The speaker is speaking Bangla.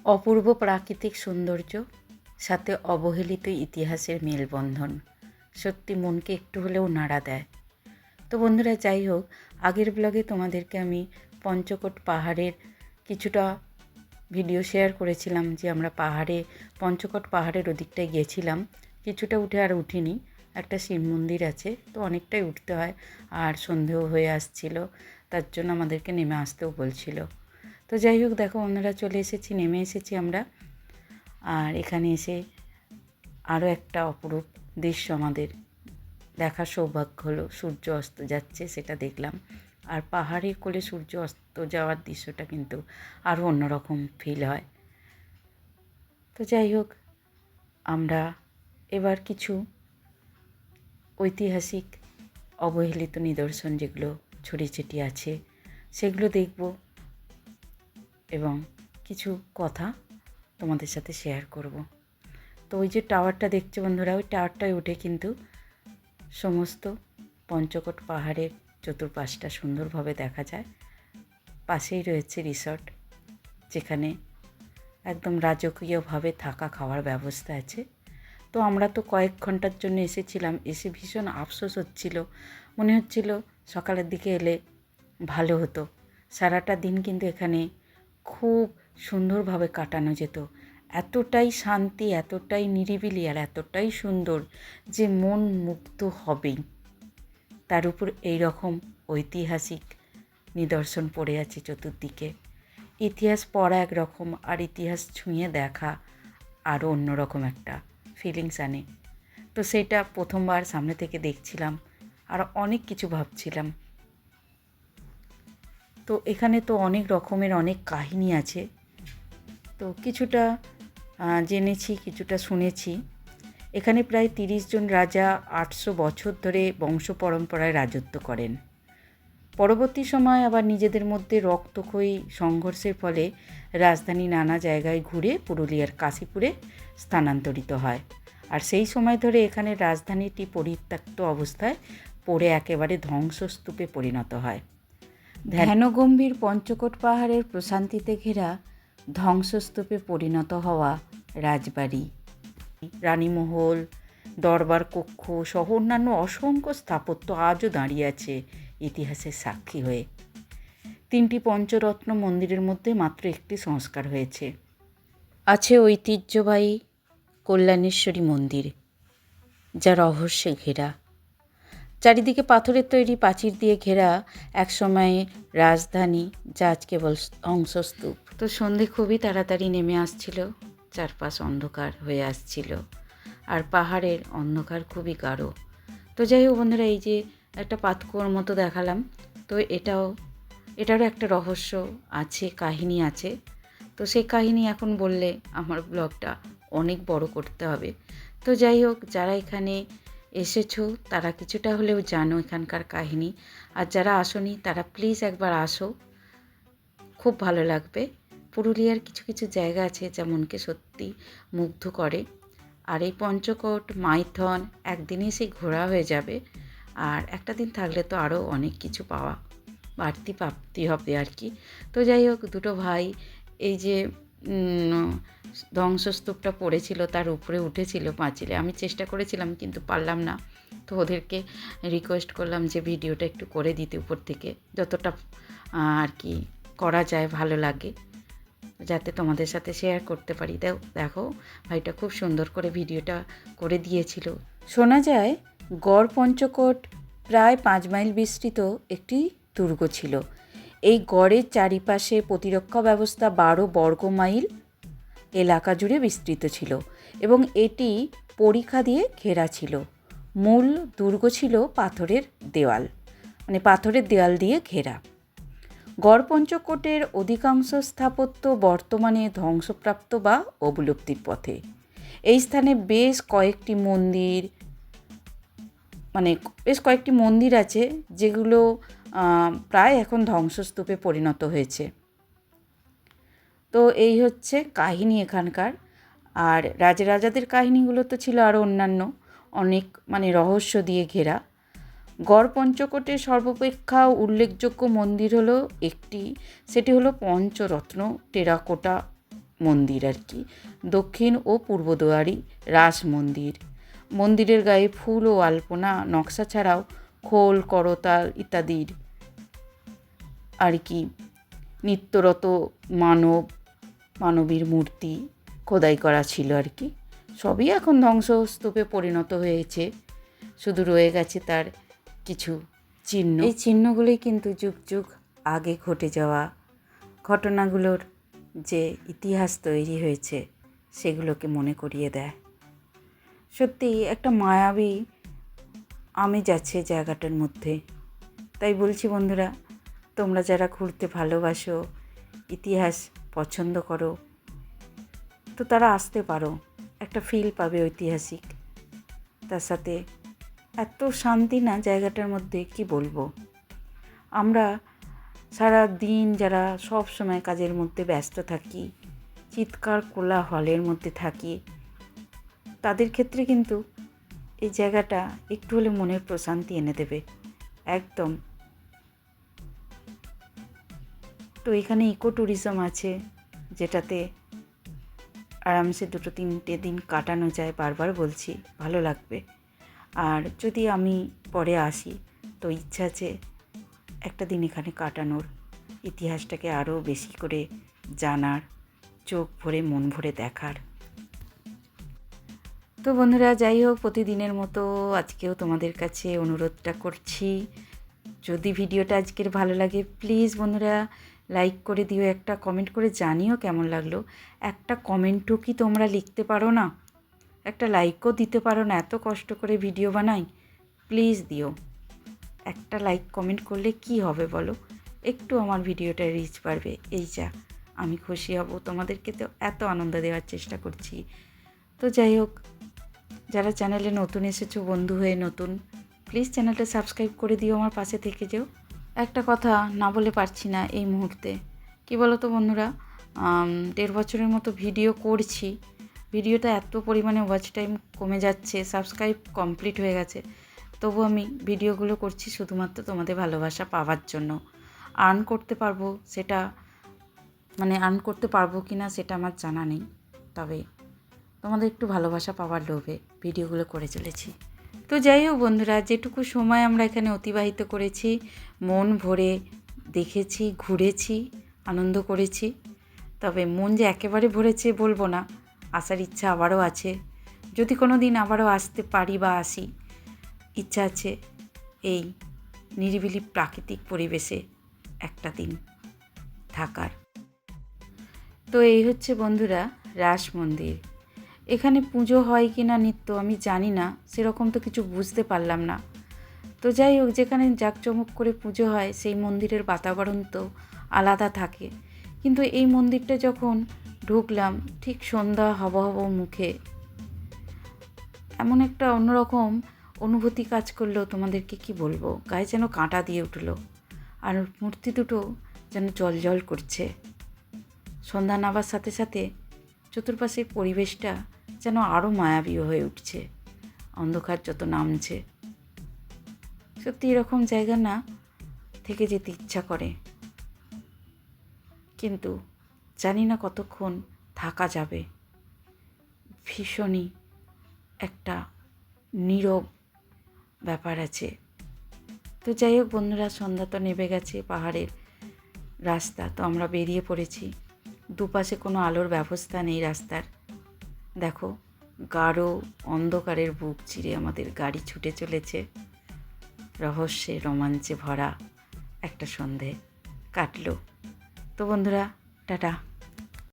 অপূর্ব প্রাকৃতিক সৌন্দর্য সাথে অবহেলিত ইতিহাসের মেলবন্ধন সত্যি মনকে একটু হলেও নাড়া দেয়। তো বন্ধুরা, যাই হোক, আগের ব্লগে তোমাদেরকে আমি পঞ্চকোট পাহাড়ের কিছুটা ভিডিও শেয়ার করেছিলাম যে আমরা পঞ্চকোট পাহাড়ের ওদিকটায় গিয়েছিলাম। কিছুটা উঠে আর উঠিনি, একটা শিব মন্দির আছে, তো অনেকটাই উঠতে হয় আর সন্ধেও হয়ে আসছিল, তার জন্য আমাদেরকে নেমে আসতেও বলছিল। তো যাই হোক, দেখো বন্ধুরা, চলে এসেছি, নেমে এসেছি আমরা। আর এখানে এসে আরও একটা অপরূপ দৃশ্য আমাদের দেখার সৌভাগ্য হলো। সূর্য অস্ত যাচ্ছে, সেটা দেখলাম। আর পাহাড়ের কোলে সূর্য অস্ত যাওয়ার দৃশ্যটা কিন্তু আরও অন্যরকম ফিল হয়। তো যাই হোক, আমরা এবার কিছু ঐতিহাসিক অবহেলিত নিদর্শন যেগুলো ছড়িয়ে ছিটিয়ে আছে সেগুলো দেখব এবং কিছু কথা তোমাদের সাথে শেয়ার করব। তো ওই যে টাওয়ারটা দেখছো বন্ধুরা, ওই টাওয়ারটায় উঠে কিন্তু সমস্ত পঞ্চকোট পাহাড়ের চতুর্পাশটা সুন্দরভাবে দেখা যায়। পাশেই রয়েছে রিসর্ট, যেখানে একদম রাজকীয়ভাবে থাকা খাওয়ার ব্যবস্থা আছে। তো আমরা তো কয়েক ঘন্টার জন্য এসেছিলাম, এসে ভীষণ আফসোস হচ্ছিল, মনে হচ্ছিল সকালের দিকে এলে ভালো হতো। সারাটা দিন কিন্তু এখানে খুব সুন্দরভাবে কাটানো যেত। এতটাই শান্তি, এতটাই নিরিবিলি আর এতটাই সুন্দর যে মন মুগ্ধ হবেই। তার উপর এই রকম ঐতিহাসিক নিদর্শন পড়ে আছে চতুর্দিকে। ইতিহাস পড়া একরকম, আর ইতিহাস ছুঁয়ে দেখা আরও অন্যরকম একটা ফিলিংস আনে। তো সেটা প্রথমবার সামনে থেকে দেখছিলাম আর অনেক কিছু ভাবছিলাম। তো এখানে তো অনেক রকমের অনেক কাহিনী আছে, তো কিছুটা জেনেছি, কিছুটা শুনেছি। এখানে প্রায় 30 জন রাজা 800 বছর ধরে বংশ পরম্পরায় রাজত্ব করেন। পরবর্তী সময় আবার নিজেদের মধ্যে রক্তক্ষয়ী সংঘর্ষের ফলে রাজধানী নানা জায়গায় ঘুরে পুরুলিয়ার কাশীপুরে স্থানান্তরিত হয়। আর সেই সময় ধরে এখানে রাজধানীটি পরিত্যক্ত অবস্থায় পড়ে একেবারে ধ্বংসস্তূপে পরিণত হয়। ধ্যানগম্ভীর পঞ্চকোট পাহাড়ের প্রশান্তিতে ঘেরা ধ্বংসস্তূপে পরিণত হওয়া রাজবাড়ি, রানীমহল, দরবার কক্ষ সহ অন্যান্য অসংখ্য স্থাপত্য আজও দাঁড়িয়ে আছে ইতিহাসের সাক্ষী হয়ে। 3টি পঞ্চরত্ন মন্দিরের মধ্যে মাত্র একটি সংস্কার হয়েছে। আছে ঐতিহ্যবাহী কল্যাণেশ্বরী মন্দির, যা রহস্যে ঘেরা। চারিদিকে পাথরের তৈরি প্রাচীর দিয়ে ঘেরা একসময় রাজধানী, যা আজ কেবল ধ্বংসস্তূপ। তো সন্ধে খুবই তাড়াতাড়ি নেমে আসছিল, চারপাশ অন্ধকার হয়ে আসছিল আর পাহাড়ের অন্ধকার খুবই গাঢ়। তো যাই হোক বন্ধুরা, এই যে একটা পাতকুয়োর মতো দেখালাম, তো এটারও একটা রহস্য আছে, কাহিনী আছে। তো সেই কাহিনী এখন বললে আমার ব্লগটা অনেক বড় করতে হবে। তো যাই হোক, যারা এখানে এসেছো তারা কিছুটা হলেও জানো এখানকার কাহিনী, আর যারা আসোনি তারা প্লিজ একবার আসো, খুব ভালো লাগবে। পুরুলিয়ার কিছু কিছু জায়গা আছে যা মনকে সত্যি মুগ্ধ করে। আর এই পঞ্চকোট, মাইথন একদিনে সেই ঘোরা হয়ে যাবে, আর একটা দিন থাকলে তো আরও অনেক কিছু বাড়তি প্রাপ্তি হবে আর কি। তো যাই হোক, দুটো ভাই এই যে ধ্বংসস্তূপটা পড়েছিল তার উপরে উঠেছিল পাঁচিলে। আমি চেষ্টা করেছিলাম কিন্তু পারলাম না। তো ওদেরকে রিকোয়েস্ট করলাম যে ভিডিওটা একটু করে দিতে উপর থেকে, যতটা আর কি করা যায়, ভালো লাগে, যাতে তোমাদের সাথে শেয়ার করতে পারি। দেখো ভাইটা খুব সুন্দর করে ভিডিওটা করে দিয়েছিল। শোনা যায় গড় পঞ্চকোট প্রায় 5 মাইল বিস্তৃত একটি দুর্গ ছিল। এই গড়ের চারিপাশে প্রতিরক্ষা ব্যবস্থা 12 বর্গ মাইল এলাকা জুড়ে বিস্তৃত ছিল এবং এটি পরিখা দিয়ে ঘেরা ছিল। মূল দুর্গ ছিল পাথরের দেওয়াল দিয়ে ঘেরা। গড় পঞ্চকোটের অধিকাংশ স্থাপত্য বর্তমানে ধ্বংসপ্রাপ্ত বা অবলুপ্তির পথে। এই স্থানে বেশ কয়েকটি মন্দির আছে যেগুলো প্রায় এখন ধ্বংসস্তূপে পরিণত হয়েছে। তো এই হচ্ছে কাহিনী এখানকার। আর রাজাদের কাহিনীগুলো তো ছিল আরও অন্যান্য অনেক রহস্য দিয়ে ঘেরা। গড় পঞ্চকোটের সর্বাপেক্ষা উল্লেখযোগ্য মন্দির হলো একটি, সেটি হলো পঞ্চরত্ন টেরাকোটা মন্দির আর কি, দক্ষিণ ও পূর্ব দুয়ারি রাস মন্দির। মন্দিরের গায়ে ফুল ও আলপনা নকশা ছাড়াও খোল, করতাল ইত্যাদির আর কি নিত্যরত মানবীর মূর্তি খোদাই করা ছিল আর কি। সবই এখন ধ্বংসস্তূপে পরিণত হয়েছে, শুধু রয়ে গেছে তার কিছু চিহ্ন। এই চিহ্নগুলোই কিন্তু যুগ যুগ আগে ঘটে যাওয়া ঘটনাগুলোর যে ইতিহাস তৈরি হয়েছে সেগুলোকে মনে করিয়ে দেয়। সত্যি একটা মায়াবী আমেজ আছে জায়গাটার মধ্যে। তাই বলছি বন্ধুরা, তোমরা যারা ঘুরতে ভালোবাসো, ইতিহাস পছন্দ করো, তো তারা আসতে পারো, একটা ফিল পাবে ঐতিহাসিক। তার সাথে এত শান্তি না জায়গাটার মধ্যে, কি বলবো। আমরা সারা দিন যারা সব সময় কাজের মধ্যে ব্যস্ত থাকি, চিৎকার কোলাহলের মধ্যে থাকি, তাদের ক্ষেত্রে কিন্তু এই জায়গাটা একটু হলে মনের প্রশান্তি এনে দেবে একদম। তো এখানে ইকো ট্যুরিজম আছে, যেটাতে আরামসে 2-3 দিন কাটানো যায়। বারবার বলছি, ভালো লাগবে। আর যদি আমি পরে আসি তো ইচ্ছা আছে একটা দিন এখানে কাটানোর, ইতিহাসটাকে আরও বেশি করে জানার, চোখ ভরে মন ভরে দেখার। তো বন্ধুরা, যাই হোক, প্রতিদিনের মতো আজকেও তোমাদের কাছে অনুরোধটা করছি, যদি ভিডিওটা আজকের ভালো লাগে প্লিজ বন্ধুরা লাইক করে দিও, একটা কমেন্ট করে জানিও কেমন লাগলো। একটা কমেন্টও কি তোমরা লিখতে পারো না? একটা লাইকও দিতে পারো না? এত কষ্ট করে ভিডিও বানাই, প্লিজ দিও। একটা লাইক কমেন্ট করলে কি হবে বলো, একটু আমার ভিডিওটা রিচ বাড়বে, এই যা, আমি খুশি হব। তোমাদেরকে তো এত আনন্দ দেওয়ার চেষ্টা করছি। তো যাই হোক, যারা চ্যানেলে নতুন এসেছো, বন্ধু হয়ে নতুন, প্লিজ চ্যানেলটা সাবস্ক্রাইব করে দিও, আমার পাশে থেকে যেও। একটা কথা না বলে পারছি না এই মুহূর্তে, কি বলো তো বন্ধুরা, 1.5 বছরের মতো ভিডিও করছি, ভিডিওটা এত পরিমাণে ওয়াচ টাইম কমে যাচ্ছে, সাবস্ক্রাইব কমপ্লিট হয়ে গেছে, তবু আমি ভিডিওগুলো করছি শুধুমাত্র তোমাদের ভালোবাসা পাওয়ার জন্য। আর্ন করতে পারবো সেটা, আর্ন করতে পারবো কি না সেটা আমার জানা নেই, তবে তোমাদের একটু ভালোবাসা পাওয়ার লোভে ভিডিওগুলো করে চলেছি। তো যাই হোক বন্ধুরা, যেটুকু সময় আমরা এখানে অতিবাহিত করেছি, মন ভরে দেখেছি, ঘুরেছি, আনন্দ করেছি, তবে মন যে একেবারে ভরেছে বলবো না, আসার ইচ্ছা আবারও আছে। যদি কোনো দিন আবারও আসতে পারি বা আসি, ইচ্ছা আছে এই নিরিবিলি প্রাকৃতিক পরিবেশে একটা দিন থাকার। তো এই হচ্ছে বন্ধুরা রাস মন্দির। এখানে পুজো হয় কি না নিত্য আমি জানি না, সেরকম তো কিছু বুঝতে পারলাম না। তো যাই হোক, যেখানে জাঁকজমক করে পুজো হয় সেই মন্দিরের বাতাবরণ তো আলাদা থাকে, কিন্তু এই মন্দিরটা যখন ঢুকলাম ঠিক সন্ধ্যা হব মুখে, এমন একটা অন্যরকম অনুভূতি কাজ করলো, তোমাদেরকে কি বলবো, গায়ে যেন কাঁটা দিয়ে উঠলো। আর মূর্তি দুটো যেন জল করছে। সন্ধ্যা নাবার সাথে সাথে চতুর্পাশের পরিবেশটা যেন আরও মায়াবী হয়ে উঠছে, অন্ধকার যত নামছে। সত্যি এরকম জায়গা না থেকে যেতে ইচ্ছা করে, কিন্তু জানি না কতক্ষণ থাকা যাবে। ভীষণই একটা নীরব ব্যাপার আছে। তো যাই হোক বন্ধুরা, সন্ধ্যা তো নেমে গেছে, পাহাড়ের রাস্তা তো আমরা বেরিয়ে পড়েছি। দুপাশে কোনো আলোর ব্যবস্থা নেই রাস্তার। দেখো, গাঢ় অন্ধকারের বুক চিরে আমাদের গাড়ি ছুটে চলেছে। রহস্যে রোমাঞ্চে ভরা একটা সন্ধে কাটলো। তো বন্ধুরা, টাটা।